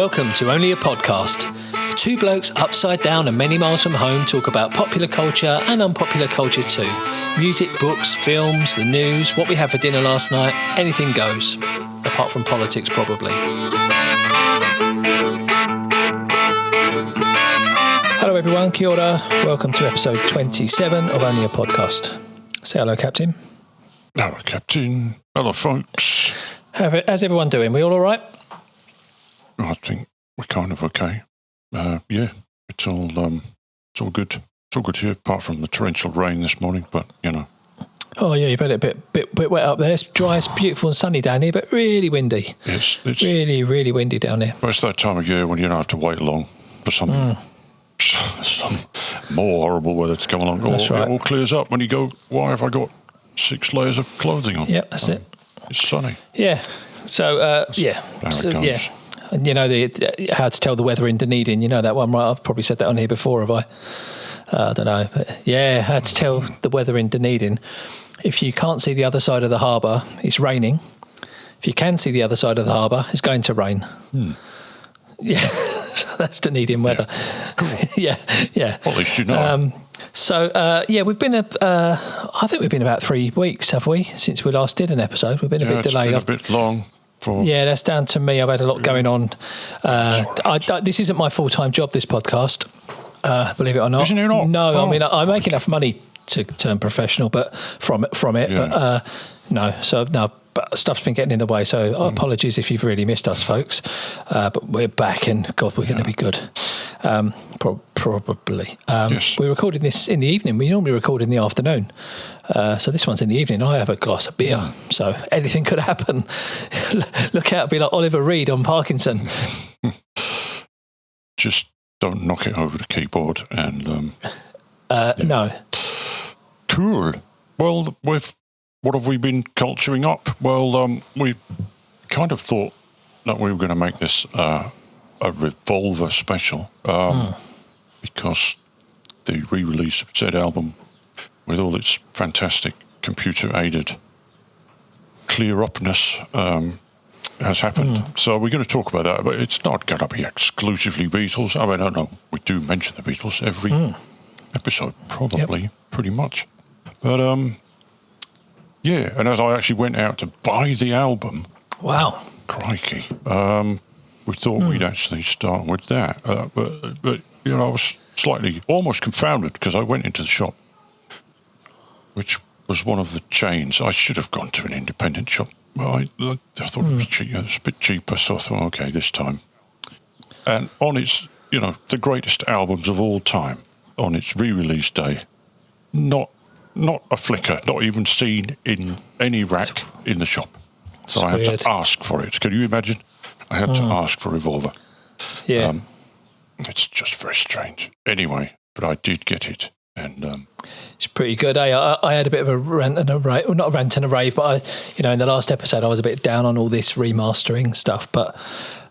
Welcome to Only a Podcast. Two blokes upside down and many miles from home talk about popular culture and unpopular culture too. Music, books, films, the news, what we had for dinner last night, anything goes. Apart from politics, probably. Hello everyone, kia ora. Welcome to episode 27 of Only a Podcast. Say hello, Captain. Hello, Captain. Hello, folks. How's everyone doing? We all right? I think we're kind of okay. It's all good. It's all good here, apart from the torrential rain this morning. But you know. Oh yeah, you've had it a bit wet up there. It's dry, it's beautiful and sunny down here, but really windy. It's really, really windy down there. Well, it's that time of year when you don't have to wait long for some more horrible weather to come along. That's right. It all clears up when you go, why have I got 6 layers of clothing on? Yeah, that's it. It's sunny. Yeah. So And you know how to tell the weather in Dunedin. You know that one, right? I've probably said that on here before, have I? I don't know. But yeah, how to tell the weather in Dunedin. If you can't see the other side of the harbour, it's raining. If you can see the other side of the harbour, it's going to rain. Yeah, so that's Dunedin weather. Yeah. Cool. yeah. Well, at least you know. We've been I think we've been about 3 weeks, have we, since we last did an episode? We've been a bit delayed. It's been a bit long. Yeah, that's down to me. I've had a lot going on. This isn't my full-time job, this podcast, believe it or not. Isn't it not? No, I mean, I make enough money to turn professional, but from it. Yeah. But stuff's been getting in the way, so apologies if you've really missed us, folks. But we're back, and God, we're going to be good. Probably. Yes. We're recording this in the evening. We normally record in the afternoon. So this one's in the evening. I have a glass of beer, so anything could happen. Look out, be like Oliver Reed on Parkinson. Just don't knock it over the keyboard. And No. Cool. Well, what have we been culturing up? Well, we kind of thought that we were going to make this a Revolver special because the re-release of said album, with all its fantastic computer-aided clear-upness, has happened. So we're going to talk about that, but it's not going to be exclusively Beatles. I mean, I don't know. We do mention the Beatles every episode, probably, pretty much. But, yeah, and as I actually went out to buy the album... Wow. Crikey. We thought we'd actually start with that. But you know, I was slightly, almost confounded because I went into the shop, which was one of the chains. I should have gone to an independent shop. Well, I thought it was cheap. It was a bit cheaper, so I thought, okay, this time. And on its, the greatest albums of all time, on its re-release day, not a flicker, not even seen in any rack in the shop. So I had to ask for it. Can you imagine? I had to ask for Revolver. Yeah. It's just very strange. Anyway, but I did get it. And it's pretty good. I had a bit of a rant and a rave. Well, not a rant and a rave, but in the last episode I was a bit down on all this remastering stuff. But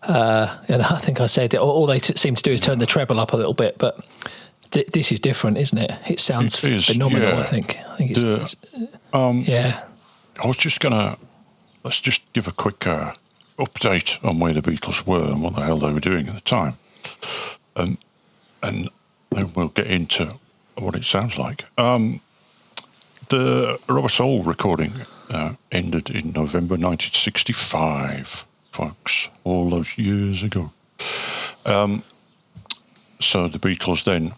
and I think I said all they seem to do is turn the treble up a little bit. But this is different, isn't it? It sounds phenomenal. Yeah. I think it's. I was just gonna. Let's just give a quick update on where the Beatles were and what the hell they were doing at the time. And then we'll get into what it sounds like. The Rubber Soul recording ended in November 1965, folks, all those years ago. So the Beatles then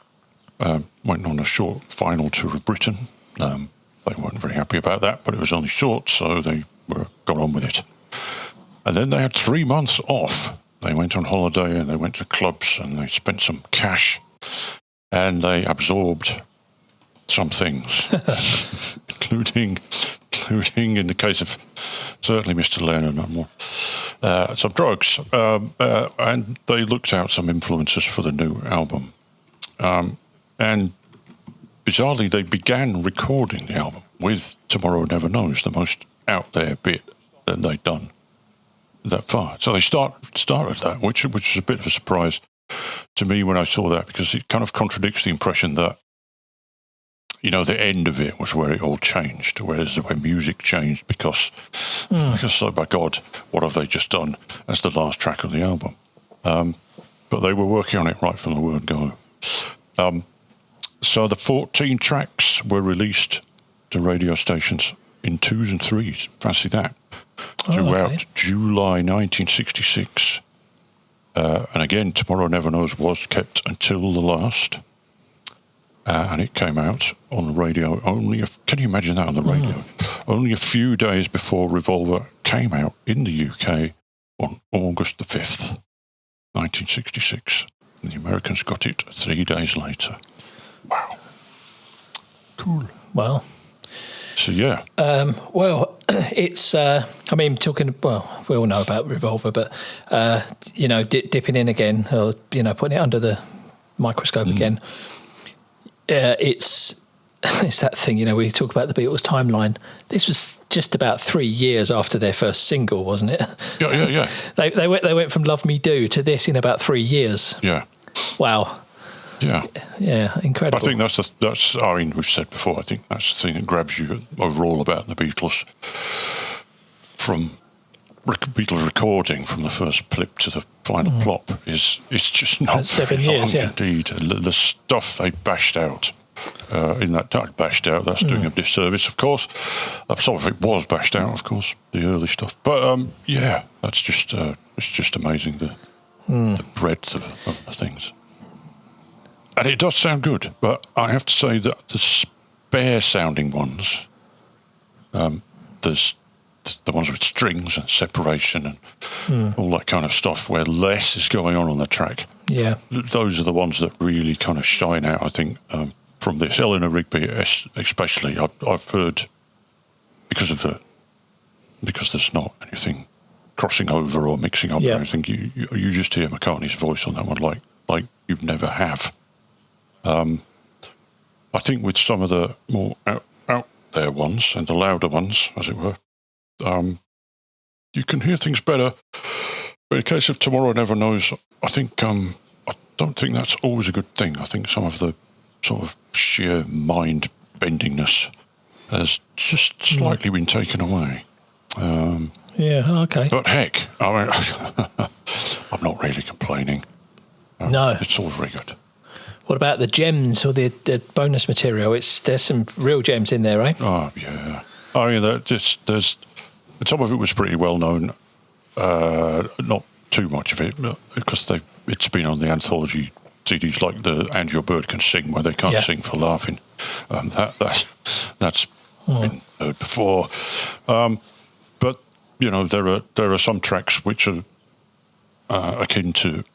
went on a short final tour of Britain. They weren't very happy about that, but it was only short, so they got on with it. And then they had 3 months off. They went on holiday and they went to clubs and they spent some cash and they absorbed some things, including in the case of certainly Mr. Lennon and more, some drugs. And they looked out some influences for the new album. And bizarrely, they began recording the album with Tomorrow Never Knows, the most out there bit that they'd done that far. So they started that, which was a bit of a surprise to me when I saw that, because it kind of contradicts the impression that, the end of it was where it all changed, whereas where music changed because oh my God, what have they just done as the last track of the album? But they were working on it right from the word go. So the 14 tracks were released to radio stations in 2s and 3s. Fancy that. Throughout July 1966. And again, Tomorrow Never Knows was kept until the last. And it came out on the radio can you imagine that on the radio? Only a few days before Revolver came out in the UK on August the 5th, 1966. And the Americans got it 3 days later. Wow. Cool. Wow. So, yeah. Well, it's, talking, well, we all know about Revolver, but, dipping in again, or, putting it under the microscope again, it's that thing, we talk about the Beatles timeline. This was just about 3 years after their first single, wasn't it? Yeah. They went from Love Me Do to this in about 3 years. Yeah. Wow. Yeah, incredible. I think we've said before, I think that's the thing that grabs you overall about the Beatles, from Beatles recording from the first plip to the final plop is just not that's 7 years, long indeed. The stuff they bashed out in that time, that's doing a disservice, of course. Some of it was bashed out, of course, the early stuff. But that's just it's just amazing the breadth of the things. And it does sound good, but I have to say that the spare-sounding ones, there's the ones with strings and separation and all that kind of stuff, where less is going on the track. Yeah, those are the ones that really kind of shine out, I think, from this. Eleanor Rigby especially, I've heard, because there's not anything crossing over or mixing up or anything, you just hear McCartney's voice on that one like you'd never have. I think with some of the more out there ones and the louder ones, as it were, you can hear things better. But in the case of Tomorrow Never Knows, I think I don't think that's always a good thing. I think some of the sort of sheer mind bendingness has just slightly been taken away. Okay. But heck, I mean, I'm not really complaining. No, it's all very good. What about the gems or the bonus material? There's some real gems in there, right? Oh yeah. I mean, there's some of it was pretty well known. Not too much of it, because it's been on the anthology CDs, like the And Your Bird Can Sing, where they can't sing for laughing. That's been heard before. But there are some tracks which are akin to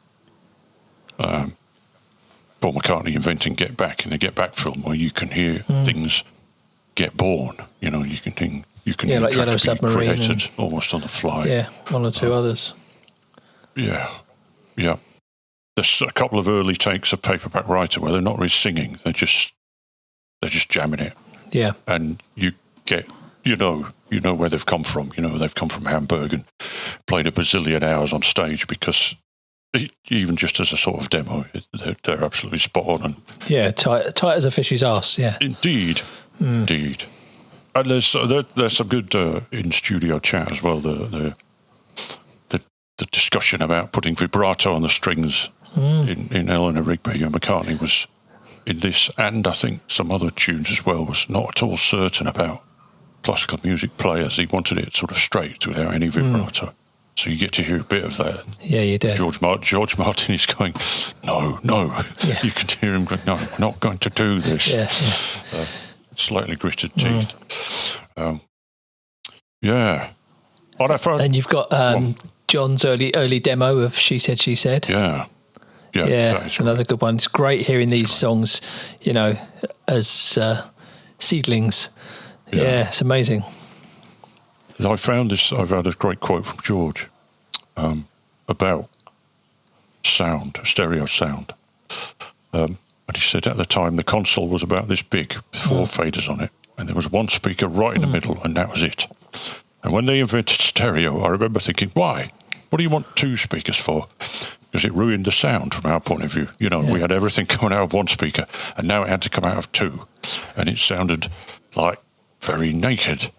Paul McCartney inventing Get Back in the Get Back film, where you can hear things get born. You can hear like Yellow tracks being Submarine created almost on the fly. Yeah, one or two others. Yeah. There's a couple of early takes of Paperback Writer where they're not really singing; they're just jamming it. Yeah, and you get you know where they've come from. They've come from Hamburg and played a bazillion hours on stage, because even just as a sort of demo, they're absolutely spot on. And tight as a fish's arse. Yeah, indeed. And there's some good in studio chat as well. The discussion about putting vibrato on the strings in Eleanor Rigby, and McCartney was in this, and I think some other tunes as well, was not at all certain about classical music players. He wanted it sort of straight without any vibrato. So you get to hear a bit of that. Yeah, you do. George Martin is going, no. Yeah. You can hear him going, no, we're not going to do this. Yeah. Slightly gritted teeth. And you've got John's early demo of She Said, She Said. Yeah, it's another good one. It's great hearing these songs, as seedlings. Yeah, it's amazing. I've had a great quote from George about sound, stereo sound. And he said at the time the console was about this big, 4 faders on it, and there was one speaker right in the middle, and that was it. And when they invented stereo, I remember thinking, why? What do you want 2 speakers for? Because it ruined the sound from our point of view. We had everything coming out of one speaker, and now it had to come out of 2. And it sounded like very naked.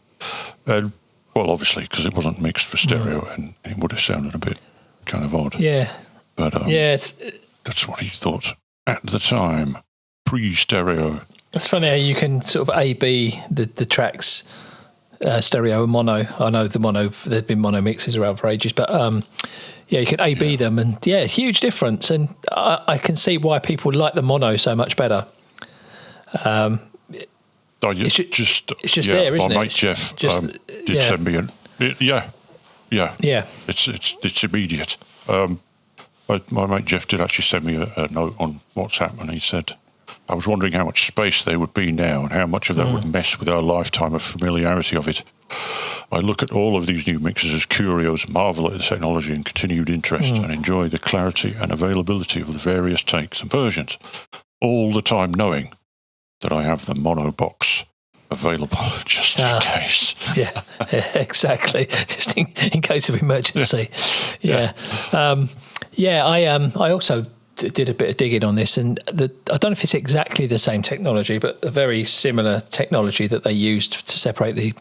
And, well, obviously, because it wasn't mixed for stereo, and it would have sounded a bit kind of odd. Yeah. But that's what he thought at the time, pre-stereo. It's funny how you can sort of A/B the tracks, stereo and mono. I know there's been mono mixes around for ages, but you can A/B them, and huge difference. And I can see why people like the mono so much better. It's just there, isn't it? My mate Jeff did send me It's immediate. My mate Jeff did actually send me a note on WhatsApp, and he said, I was wondering how much space there would be now and how much of that would mess with our lifetime of familiarity of it. I look at all of these new mixes as curios, marvel at the technology and continued interest, and enjoy the clarity and availability of the various takes and versions, all the time knowing that I have the mono box available just in case. Yeah, exactly. Just in case of emergency. I also did a bit of digging on this, and I don't know if it's exactly the same technology, but a very similar technology that they used to separate the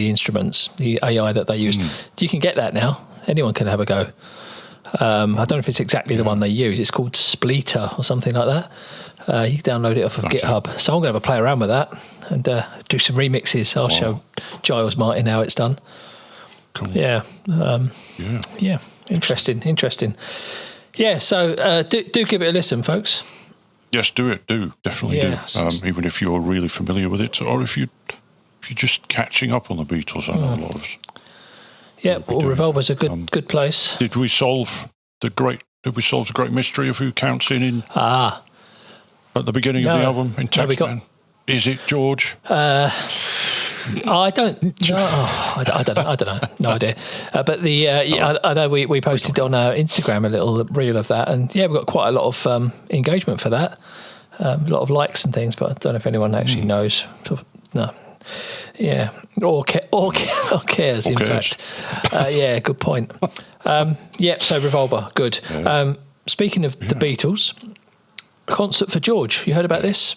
instruments, the AI that they used. You can get that now. Anyone can have a go. I don't know if it's exactly the one they use. It's called Spleeter or something like that. You can download it off of GitHub. So I'm going to have a play around with that and do some remixes. I'll show Giles Martin how it's done. Cool. Yeah. Interesting. Yeah, so do give it a listen, folks. Yes, do it. Definitely do. Even if you're really familiar with it, or if you're just catching up on the Beatles. I know a lot of us. Yeah, Revolver's a good place. Did we solve the great mystery of who counts in at the beginning of the album in Taxman? Is it George? I don't know. I don't know. No idea. But I know we posted on our Instagram a little reel of that, and we've got quite a lot of engagement for that. A lot of likes and things, but I don't know if anyone actually knows. No. Yeah. Or cares, in fact. Good point. So Revolver, good. Yeah. Speaking of the Beatles, concert for George. You heard about this?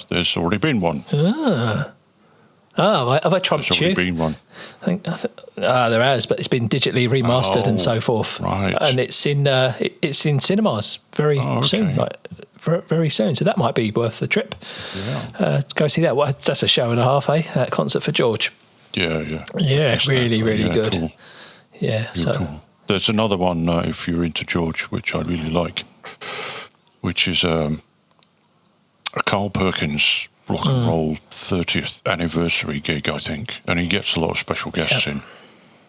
There's already been one. Have I trumped you? There's already been one. I think there has, but it's been digitally remastered and so forth. Right. And it's in cinemas very soon, very soon. So that might be worth the trip. Yeah. Go see that. Well, that's a show and a half, eh? That concert for George. Yeah. Yeah, really good. Cool. Yeah. Cool. There's another one if you're into George, which I really like, which is a Carl Perkins rock and roll 30th anniversary gig, I think, and he gets a lot of special guests in.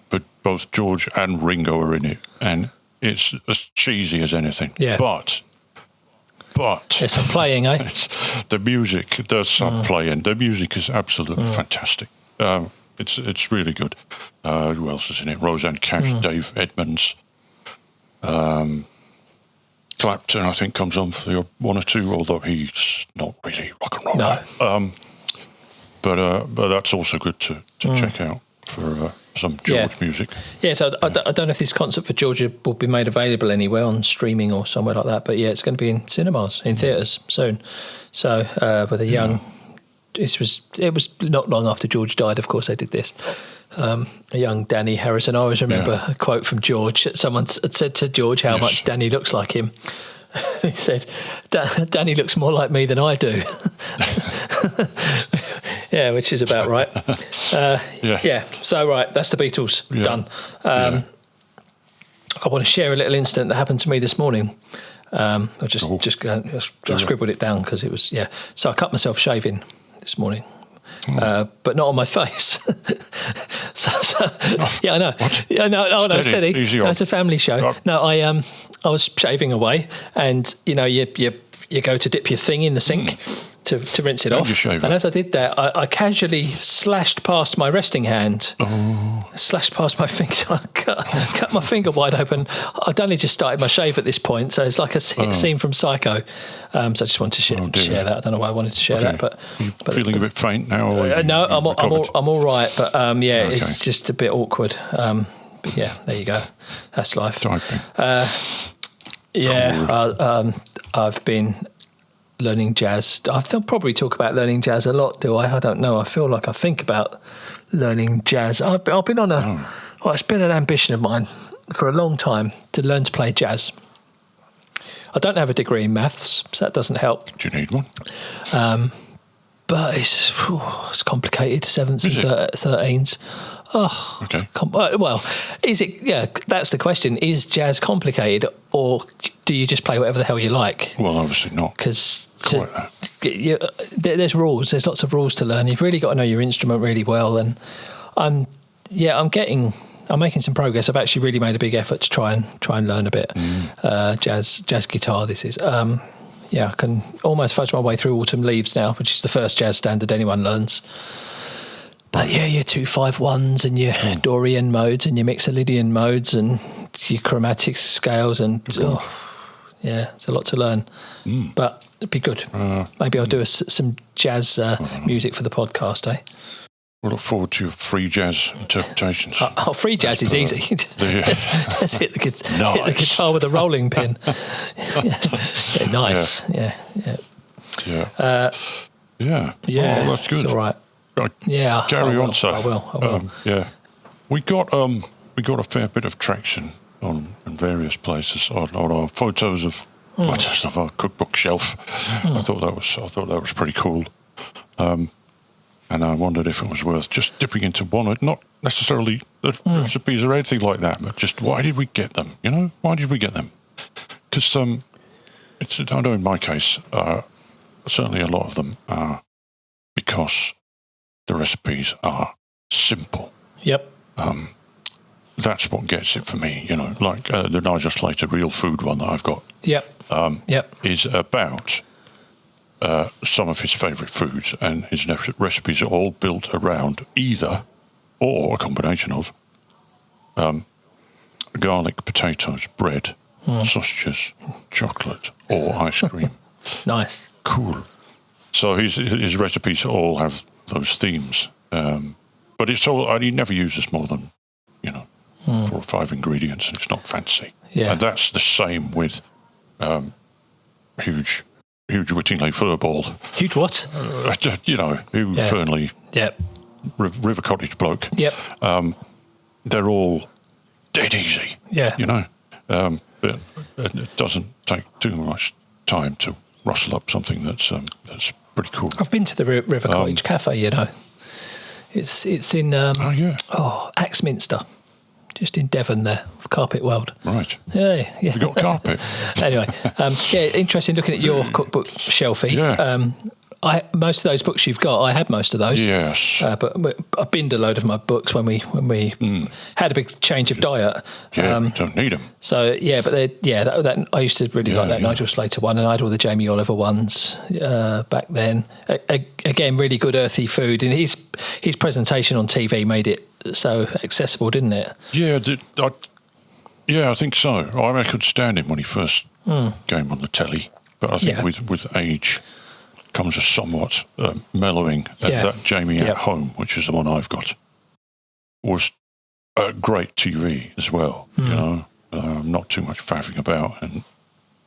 But both George and Ringo are in it, and it's as cheesy as anything. Yeah. But there's some playing, eh? The music does some playing. The music is absolutely fantastic. It's really good. Who else is in it? Roseanne Cash, Dave Edmunds. Clapton, I think, comes on for the one or two, although he's not really rock and roll. No. But that's also good to check out for some George music. Yeah, so I don't know if this concert for George will be made available anywhere on streaming or somewhere like that, but it's going to be in cinemas, in theatres soon. So with a young... It was not long after George died, of course, they did this. A young Danny Harrison. I always remember a quote from George. Someone had said to George how much Danny looks like him. He said, Danny looks more like me than I do. Yeah, which is about right. So, right, that's the Beatles. Done. I want to share a little incident that happened to me this morning. I I scribbled it down because it was, So I cut myself shaving this morning. But not on my face. I know. What? Yeah, no, steady. Easy no, it's a family show. No, I was shaving away, and you go to dip your thing in the sink to rinse it off. And as I did that, I casually slashed past my resting hand, slashed past my finger. I cut my finger wide open. I'd only just started my shave at this point, so it's like a scene from Psycho. So I just wanted to share that. I don't know why I wanted to share that, but feeling a bit faint now? No, I'm all right, but it's just a bit awkward. But there you go. That's life. I've been learning jazz. I'll probably talk about learning jazz a lot, do I? I don't know. I feel like I think about learning jazz. I've been on it's been an ambition of mine for a long time to learn to play jazz. I don't have a degree in maths, so that doesn't help. Do you need one? But it's complicated. 7s Is and 13s. Oh, Okay. Well, is it? Yeah, that's the question. Is jazz complicated, or do you just play whatever the hell you like? Well, obviously not. Because Quite that. there's rules. There's lots of rules to learn. You've really got to know your instrument really well. And I'm making some progress. I've actually really made a big effort to try and learn a bit jazz guitar. This is. I can almost fudge my way through Autumn Leaves now, which is the first jazz standard anyone learns. But yeah, your 2-5-1s and your Dorian modes and your Mixolydian modes and your chromatic scales and it's a lot to learn. But it'd be good. Maybe I'll do some jazz music for the podcast, eh? We'll look forward to your free jazz interpretations. Free jazz is easy. Just hit the guitar with a rolling pin. Nice. Yeah. Yeah. Yeah. Oh, that's good. It's all right. Right. Yeah. Carry on, sir. I will. Yeah. We got a fair bit of traction in various places on our photos of our cookbook shelf. I thought that was pretty cool. And I wondered if it was worth just dipping into one, not necessarily the recipes or anything like that, but just why did we get them? Why did we get them? Because I know in my case, certainly a lot of them are because the recipes are simple. Yep. That's what gets it for me, like the Nigel Slater Real Food one that I've got. Yep. Is about some of his favourite foods, and his recipes are all built around either or a combination of garlic, potatoes, bread, sausages, chocolate, or ice cream. Nice. Cool. So his recipes all have those themes, but it's all, and he never uses more than 4 or 5 ingredients, and it's not fancy. Yeah. And that's the same with huge Whittingley Furball. Huge what? Fernley. Yep. River Cottage bloke. Yep. They're all dead easy. Yeah. But it doesn't take too much time to rustle up something that's pretty cool. I've been to the River Cottage Cafe. It's in Axminster, just in Devon there, Carpet World. Right. Yeah. Have you got carpet? Anyway, interesting looking at your cookbook shelfie. Yeah. Most of those books you've got, I had most of those. Yes. But I binned a load of my books when we had a big change of diet. Yeah, we don't need them. So but that I used to really like that Nigel Slater one, and I had all the Jamie Oliver ones back then. Again, really good earthy food, and his presentation on TV made it so accessible, didn't it? Yeah, I think so. I could stand him when he first came on the telly, but I think with age comes a somewhat mellowing. That Jamie at Home, which is the one I've got, was great TV as well. Not too much faffing about, and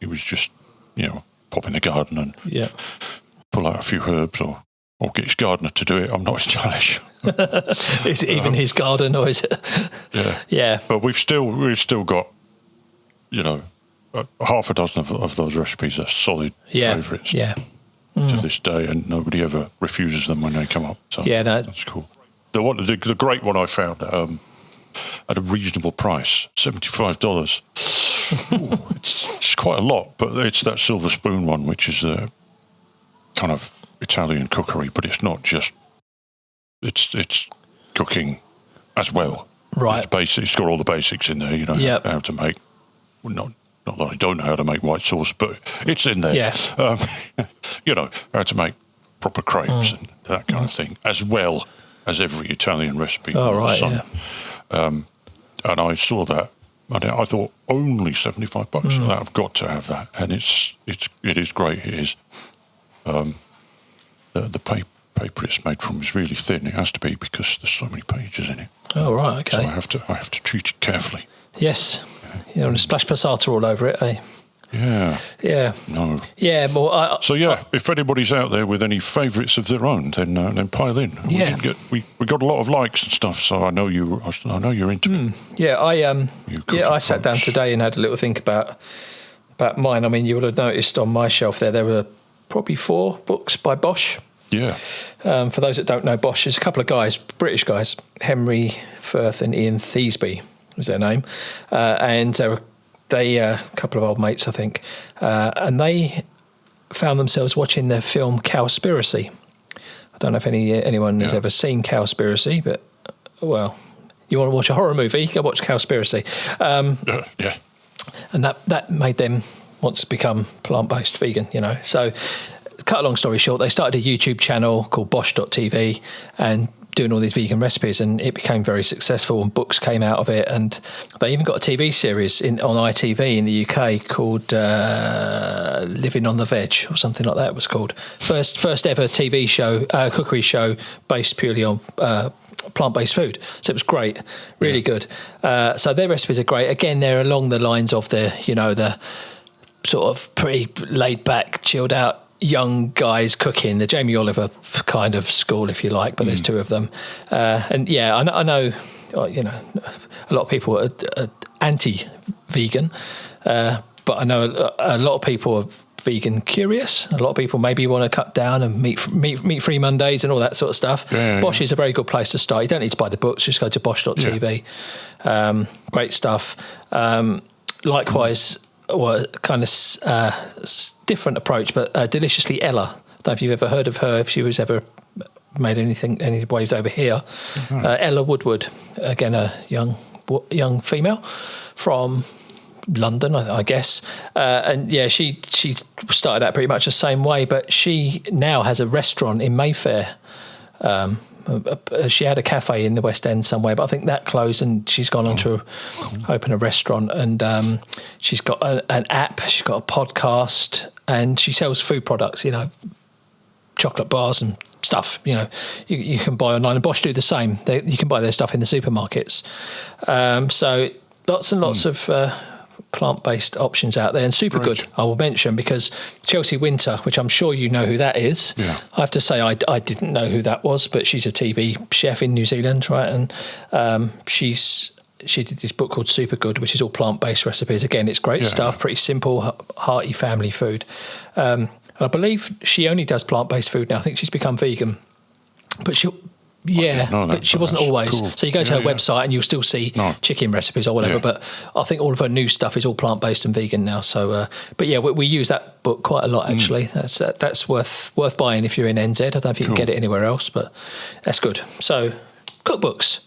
he was just pop in the garden and pull out a few herbs or get his gardener to do it. I'm not entirely sure. Is it even his garden, or is it? Yeah. But we've still got half a dozen of those recipes are solid favourites. Yeah. To this day, and nobody ever refuses them when they come up. So that's cool. The great one I found at a reasonable price, $75. It's quite a lot, but it's that silver spoon one, which is a kind of Italian cookery, but it's not just. It's cooking as well. Right. It's basic. It's got all the basics in there. How to make not that I don't know how to make white sauce, but it's in there. Yeah. How to make proper crepes and that kind of thing, as well as every Italian recipe. Oh, right, yeah. And I saw that, and I thought, only $75. I've got to have that, and it is great. It is. The paper it's made from is really thin. It has to be because there's so many pages in it. Oh, right, okay. So I have to treat it carefully. Yes. And a splash passata all over it, eh? Yeah. No. Yeah. Well, if anybody's out there with any favourites of their own, then pile in. We got a lot of likes and stuff, so I know you're into it. Yeah, I sat down today and had a little think about mine. I mean, you would have noticed on my shelf there were probably 4 books by Bosch. Yeah. For those that don't know, Bosch is a couple of guys, British guys, Henry Firth and Ian Thiesby was their name, and they a couple of old mates, I think, and they found themselves watching the film Cowspiracy. I don't know if anyone has ever seen Cowspiracy, but well, you want to watch a horror movie, go watch Cowspiracy. Yeah. And that made them want to become plant-based vegan, So, cut a long story short, they started a YouTube channel called Bosch.tv and doing all these vegan recipes, and it became very successful, and books came out of it, and they even got a TV series on ITV in the UK called Living on the Veg or something like that it was called. First ever TV show, cookery show based purely on plant-based food. So it was great, really good. So their recipes are great. Again, they're along the lines of the sort of pretty laid back, chilled out young guys cooking, the Jamie Oliver kind of school, if you like, but there's 2 of them. And yeah, I know, a lot of people are anti-vegan, but I know a lot of people are vegan curious. A lot of people maybe want to cut down and meat-free Mondays and all that sort of stuff. Bosch is a very good place to start. You don't need to buy the books, just go to Bosch.tv. Great stuff. Likewise, kind of different approach, but Deliciously Ella. I don't know if you've ever heard of her, if she was ever made any waves over here. Ella Woodward, again, a young female from London, I guess. And yeah, she started out pretty much the same way, but she now has a restaurant in Mayfair. She had a cafe in the West End somewhere, but I think that closed, and she's gone on to open a restaurant, and she's got an app, she's got a podcast, and she sells food products, chocolate bars and stuff, you can buy online, and Bosch do the same. You can buy their stuff in the supermarkets. So lots and lots of plant-based options out there, and super good, I will mention, because Chelsea Winter, which I'm sure you know who that is. I have to say I didn't know who that was, but she's a TV chef in New Zealand, right? And she did this book called Super Good, which is all plant-based recipes. Again, it's great stuff, pretty simple, hearty family food. And I believe she only does plant-based food now. I think she's become vegan, but she wasn't always. Cool. So you go to her website and you'll still see chicken recipes or whatever. But I think all of her new stuff is all plant-based and vegan now. So, but yeah, we use that book quite a lot actually. That's worth buying if you're in NZ. I don't know if you can get it anywhere else, but that's good. So, cookbooks.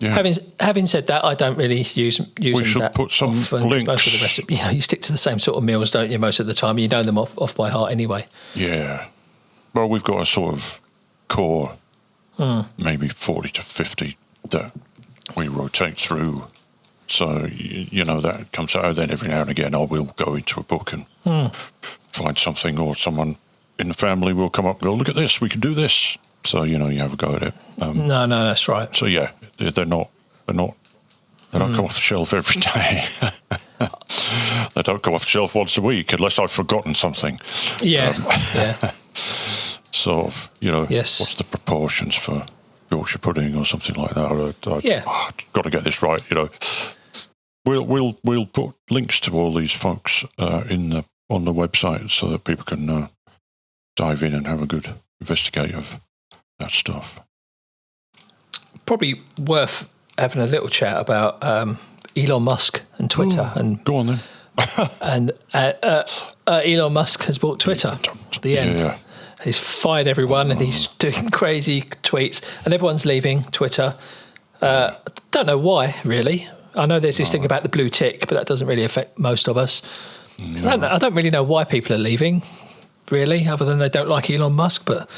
Yeah. Having said that, I don't really use them that put some often. links. Most of the recipe, you stick to the same sort of meals, don't you? Most of the time, you know them off by heart anyway. Yeah. Well, we've got a sort of core. Maybe 40 to 50 that we rotate through. So, that comes out. Then every now and again, I will go into a book and find something, or someone in the family will come up and go, look at this, we can do this. So, you have a go at it. No, that's right. So, yeah, they don't come off the shelf every day. They don't come off the shelf once a week unless I've forgotten something. Yeah. Sort of, what's the proportions for Yorkshire pudding or something like that? Got to get this right. We'll put links to all these folks on the website so that people can dive in and have a good investigate of that stuff. Probably worth having a little chat about Elon Musk and Twitter. And go on then. And Elon Musk has bought Twitter at the end. Yeah. He's fired everyone and he's doing crazy tweets and everyone's leaving Twitter. Don't know why, really. I know there's this thing about the blue tick, but that doesn't really affect most of us. No. I don't really know why people are leaving, really, other than they don't like Elon Musk, but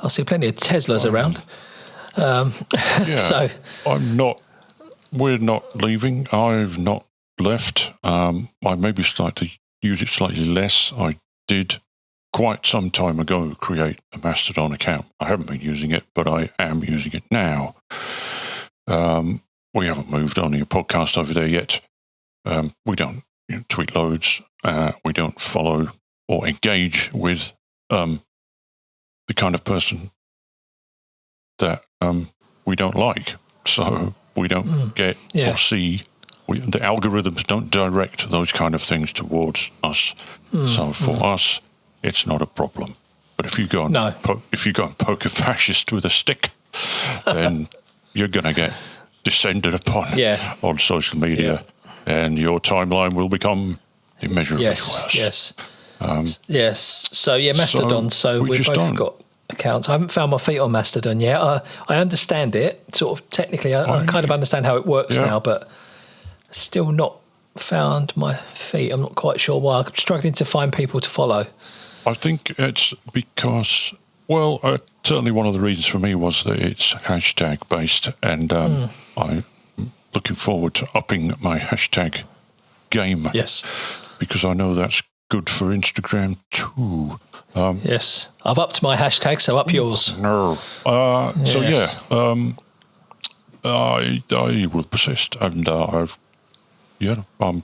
I see plenty of Teslas around. So we're not leaving. I've not left. I maybe start to use it slightly less. I did quite some time ago create a Mastodon account. I haven't been using it, but I am using it now. We haven't moved on your podcast over there yet. We don't tweet loads. We don't follow or engage with the kind of person that we don't like. So we don't get or see. The algorithms don't direct those kind of things towards us. So for us, it's not a problem. But if you go and poke a fascist with a stick, then you're going to get descended upon on social media, and your timeline will become immeasurably worse. Yes. So Mastodon. So we've both got accounts. I haven't found my feet on Mastodon yet. I understand it, sort of technically. I kind of understand how it works now, but still not found my feet. I'm not quite sure why. I'm struggling to find people to follow. I think it's because, certainly one of the reasons for me was that it's hashtag based, and I'm looking forward to upping my hashtag game. Yes. Because I know that's good for Instagram too. Yes. I've upped my hashtag, so up yours. No. I will persist, and I'm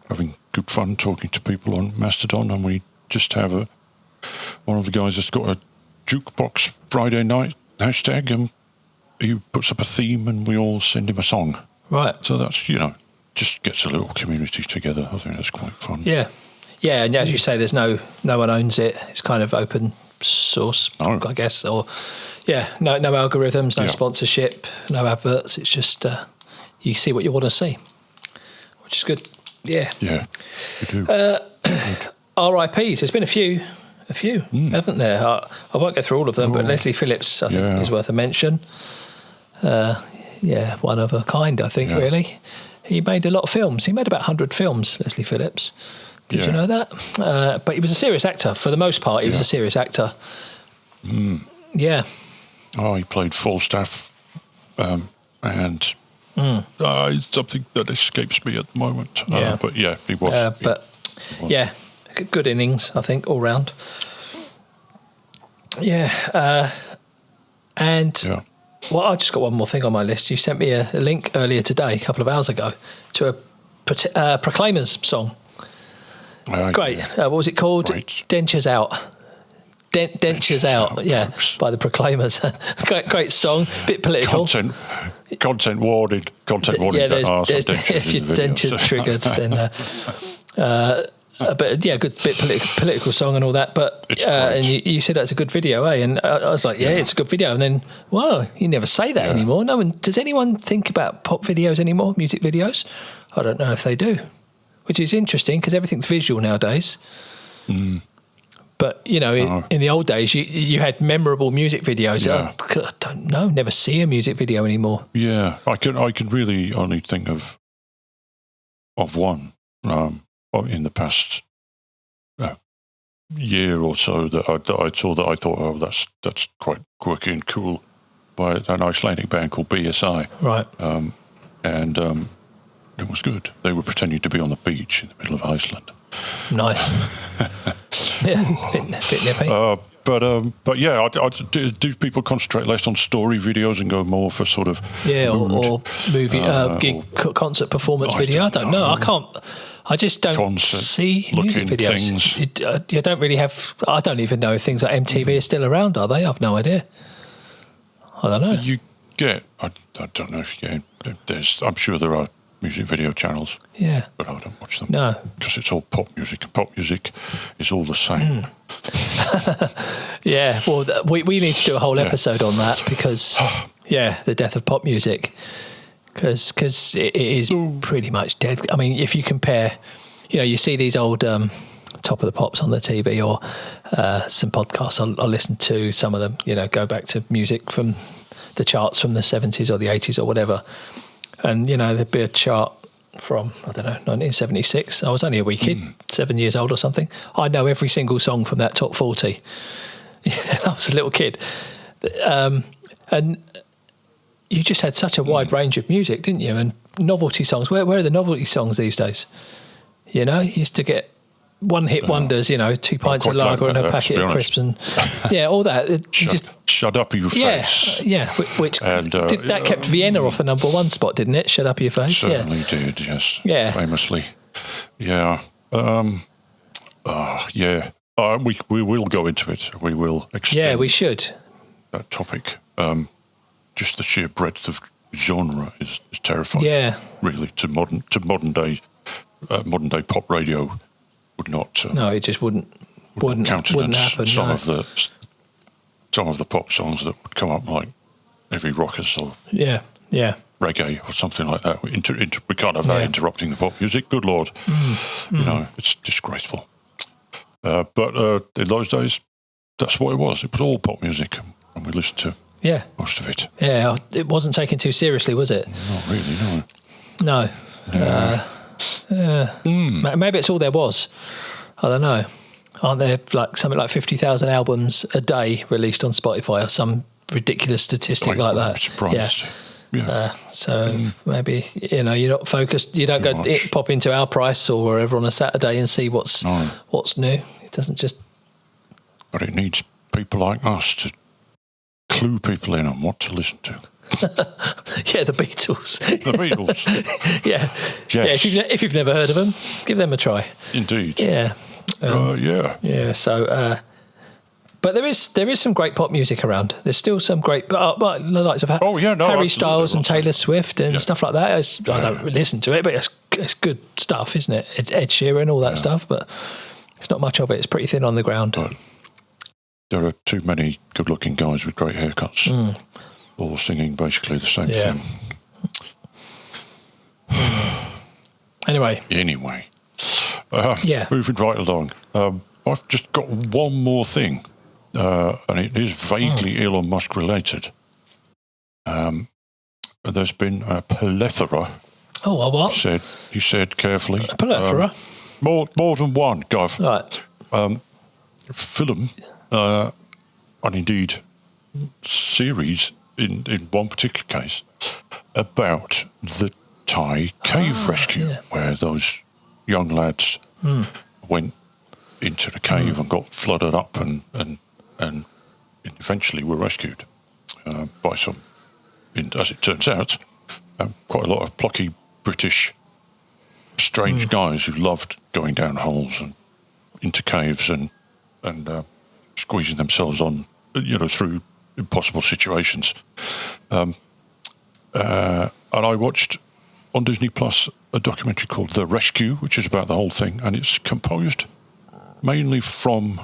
having good fun talking to people on Mastodon, and we just have one of the guys that's got a jukebox Friday night hashtag, and he puts up a theme, and we all send him a song. Right. So that's just gets a little community together. I think that's quite fun. Yeah, and as you say, there's no one owns it. It's kind of open source, I guess, or no algorithms, no sponsorship, no adverts. It's just you see what you want to see, which is good. Yeah, you do. RIPs. There's been a few, haven't there? I won't go through all of them, but Leslie Phillips, I think, is worth a mention. One of a kind, I think, really. He made a lot of films. He made about 100 films, Leslie Phillips. Did you know that? But he was a serious actor. For the most part, he was a serious actor. Yeah. Oh, he played Falstaff, and something that escapes me at the moment. But he was. Good innings, I think, all round. Well, I just got one more thing on my list. You sent me a link earlier today, a couple of hours ago, to a Proclaimers song. Great. What was it called? Great. Dentures Out. Dentures Out. By the Proclaimers. great song. Bit political. Content warning. If you're denture triggered, then. But good bit political song and all that. But and you said that's a good video, eh? And I was like, it's a good video. And then, you never say that anymore. No one. Does anyone think about pop videos anymore? Music videos? I don't know if they do, which is interesting because everything's visual nowadays. But in the old days, you had memorable music videos. I don't know. Never see a music video anymore. Yeah, I can really only think of one. In the past year or so that I saw that I thought, that's quite quirky and cool, by an Icelandic band called BSI. Right. And it was good. They were pretending to be on the beach in the middle of Iceland. Nice. bit nippy. Do people concentrate less on story videos and go more for sort of mood? or movie gig concert performance video? I don't know. I can't. I just don't see music videos. You don't really have. I don't even know if things like MTV are still around. Are they? I've no idea. I don't know. You get. I don't know if you get. I'm sure there are music video channels. Yeah. But I don't watch them. No. Because it's all pop music, and pop music is all the same. Well, we need to do a whole episode on that because, the death of pop music. Because it is pretty much dead. I mean, if you compare, you see these old Top of the Pops on the TV or some podcasts I listen to, some of them, go back to music from the charts from the 70s or the 80s or whatever. And, there'd be a chart from, 1976. I was only a wee kid, 7 years old or something. I know every single song from that top 40. I was a little kid. And you just had such a wide range of music, didn't you? And novelty songs. Where are the novelty songs these days? You used to get one-hit wonders, 2 pints of lager and a packet of crisps and all that. Shut up, you face. Which that kept Vienna off the number 1 spot, didn't it? Shut up, your face. Certainly did, yes. Yeah. Famously. Yeah. Yeah. We will go into it. We will extend. Yeah, we should. That topic. Just the sheer breadth of genre is terrifying. Yeah. Really, to modern day pop radio would not. No, it just wouldn't countenance happen. Some of the pop songs that would come up, like Heavy Rockers or Yeah. reggae or something like that. We can't have that interrupting the pop music. Good Lord. It's disgraceful. But in those days, that's what it was. It was all pop music, and we listened to most of it. Yeah, it wasn't taken too seriously, was it? Not really, no. No. Maybe it's all there was. I don't know. Aren't there like something like 50,000 albums a day released on Spotify or some ridiculous statistic like that? I'm surprised. Yeah. Maybe you're not focused. You don't go pop into Our Price or wherever on a Saturday and see what's new. It doesn't just. But it needs people like us to clue people in on what to listen to. Yeah, the Beatles. The Beatles. Yeah. Yes. Yeah. If you've never heard of them, give them a try. Indeed. Yeah. Yeah. So. But there is some great pop music around. There's still some great, the likes of Harry Styles and Taylor Swift and stuff like that. I don't listen to it, but it's good stuff, isn't it? Ed Sheeran, all that stuff, but it's not much of it. It's pretty thin on the ground. But there are too many good-looking guys with great haircuts, all singing basically the same thing. Anyway. Moving right along. I've just got one more thing. And it is vaguely Elon Musk related. There's been a plethora. Oh, well, what? He said carefully. A plethora? More than one, Gov. Right. Film, and indeed series in one particular case, about the Thai cave rescue, where those young lads went into the cave and got flooded up and eventually were rescued by some, as it turns out, quite a lot of plucky British strange guys who loved going down holes and into caves and squeezing themselves on, through impossible situations. And I watched on Disney Plus a documentary called The Rescue, which is about the whole thing, and it's composed mainly from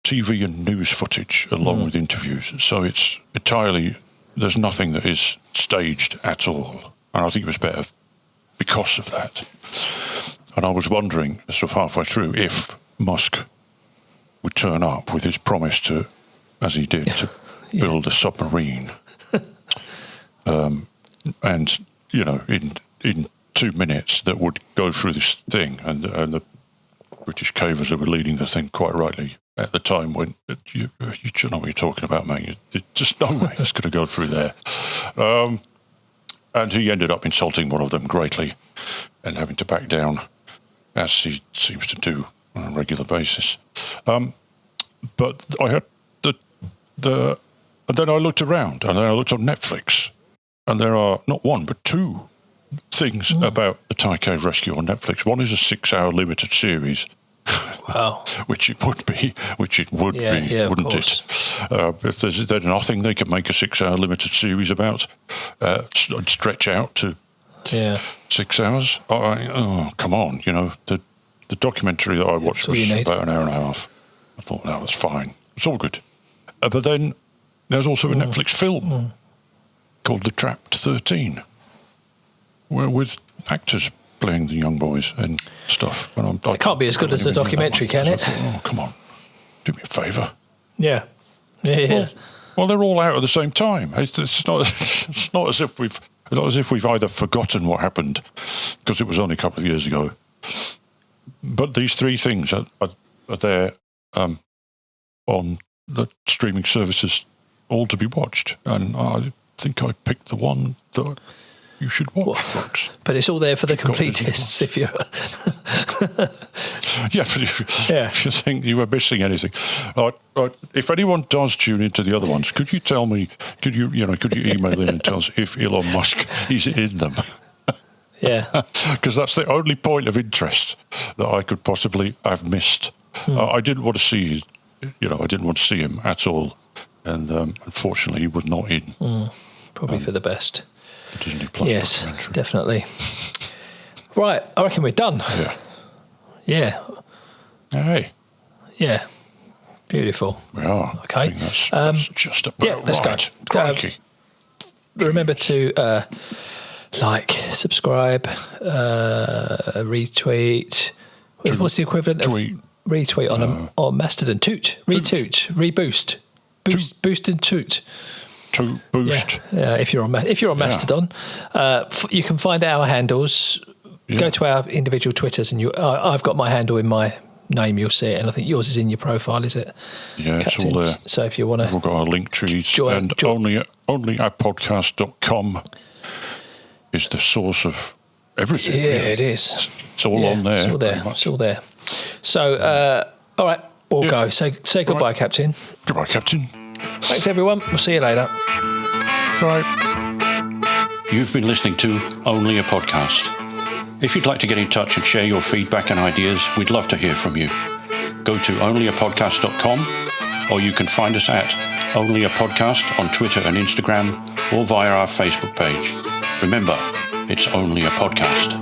TV and news footage along with interviews. So it's entirely, there's nothing that is staged at all. And I think it was better because of that. And I was wondering, sort of halfway through, if Musk would turn up with his promise to, as he did, to build a submarine. And, in 2 minutes that would go through this thing, and the British cavers that were leading the thing quite rightly at the time went, you should know what you're talking about, mate. There's just no way it's going to go through there. And he ended up insulting one of them greatly and having to back down, as he seems to do on a regular basis. But I had and then I looked around, and then I looked on Netflix, and there are not one but two things about the Thai cave rescue on Netflix. One is a 6-hour limited series. Wow. which it would be, wouldn't it? If there's nothing they could make a 6-hour limited series about, stretch out to 6 hours. Oh, come on! The documentary that I watched was about an hour and a half. I thought that was fine. It's all good. But then there's also a Netflix film called The Trapped 13, with actors playing the young boys and stuff. And it can't be as good as the documentary, can it? Oh, come on. Do me a favour. Yeah. Well, they're all out at the same time. It's not as if we've either forgotten what happened, because it was only a couple of years ago. But these three things are there on the streaming services, all to be watched. And I think I picked the one that you should watch, Brooks. But it's all there for the completists, if you're... If you think you were missing anything. If anyone does tune into the other ones, could you tell me, could you email in and tell us if Elon Musk is in them? Yeah. Because that's the only point of interest that I could possibly have missed. I didn't want to see, I didn't want to see him at all. And unfortunately, he was not in. Probably for the best. The Disney Plus documentary. Definitely. Right, I reckon we're done. Yeah. Yeah. Hey. Yeah. Beautiful. We are. Okay. I think that's just about let's right. go. Crikey. Remember to subscribe, retweet. What's the equivalent of retweet on Mastodon? Retweet, reboost, boost and toot. To boost. Yeah, if you're on Mastodon, you can find our handles. Yeah. Go to our individual Twitters, and I've got my handle in my name. You'll see it, and I think yours is in your profile. Is it? Yeah, it's all there. So if you want to, we've got our link trees, and onlyourpodcast.com is the source of everything. Yeah, really. It is. It's all on there. It's all there. It's all there. So, all right, we'll go. Say goodbye, right. Captain. Goodbye, Captain. Thanks, everyone. We'll see you later. Bye. You've been listening to Only a Podcast. If you'd like to get in touch and share your feedback and ideas, we'd love to hear from you. Go to onlyaPodcast.com, or you can find us at Only a Podcast on Twitter and Instagram, or via our Facebook page. Remember, it's only a podcast.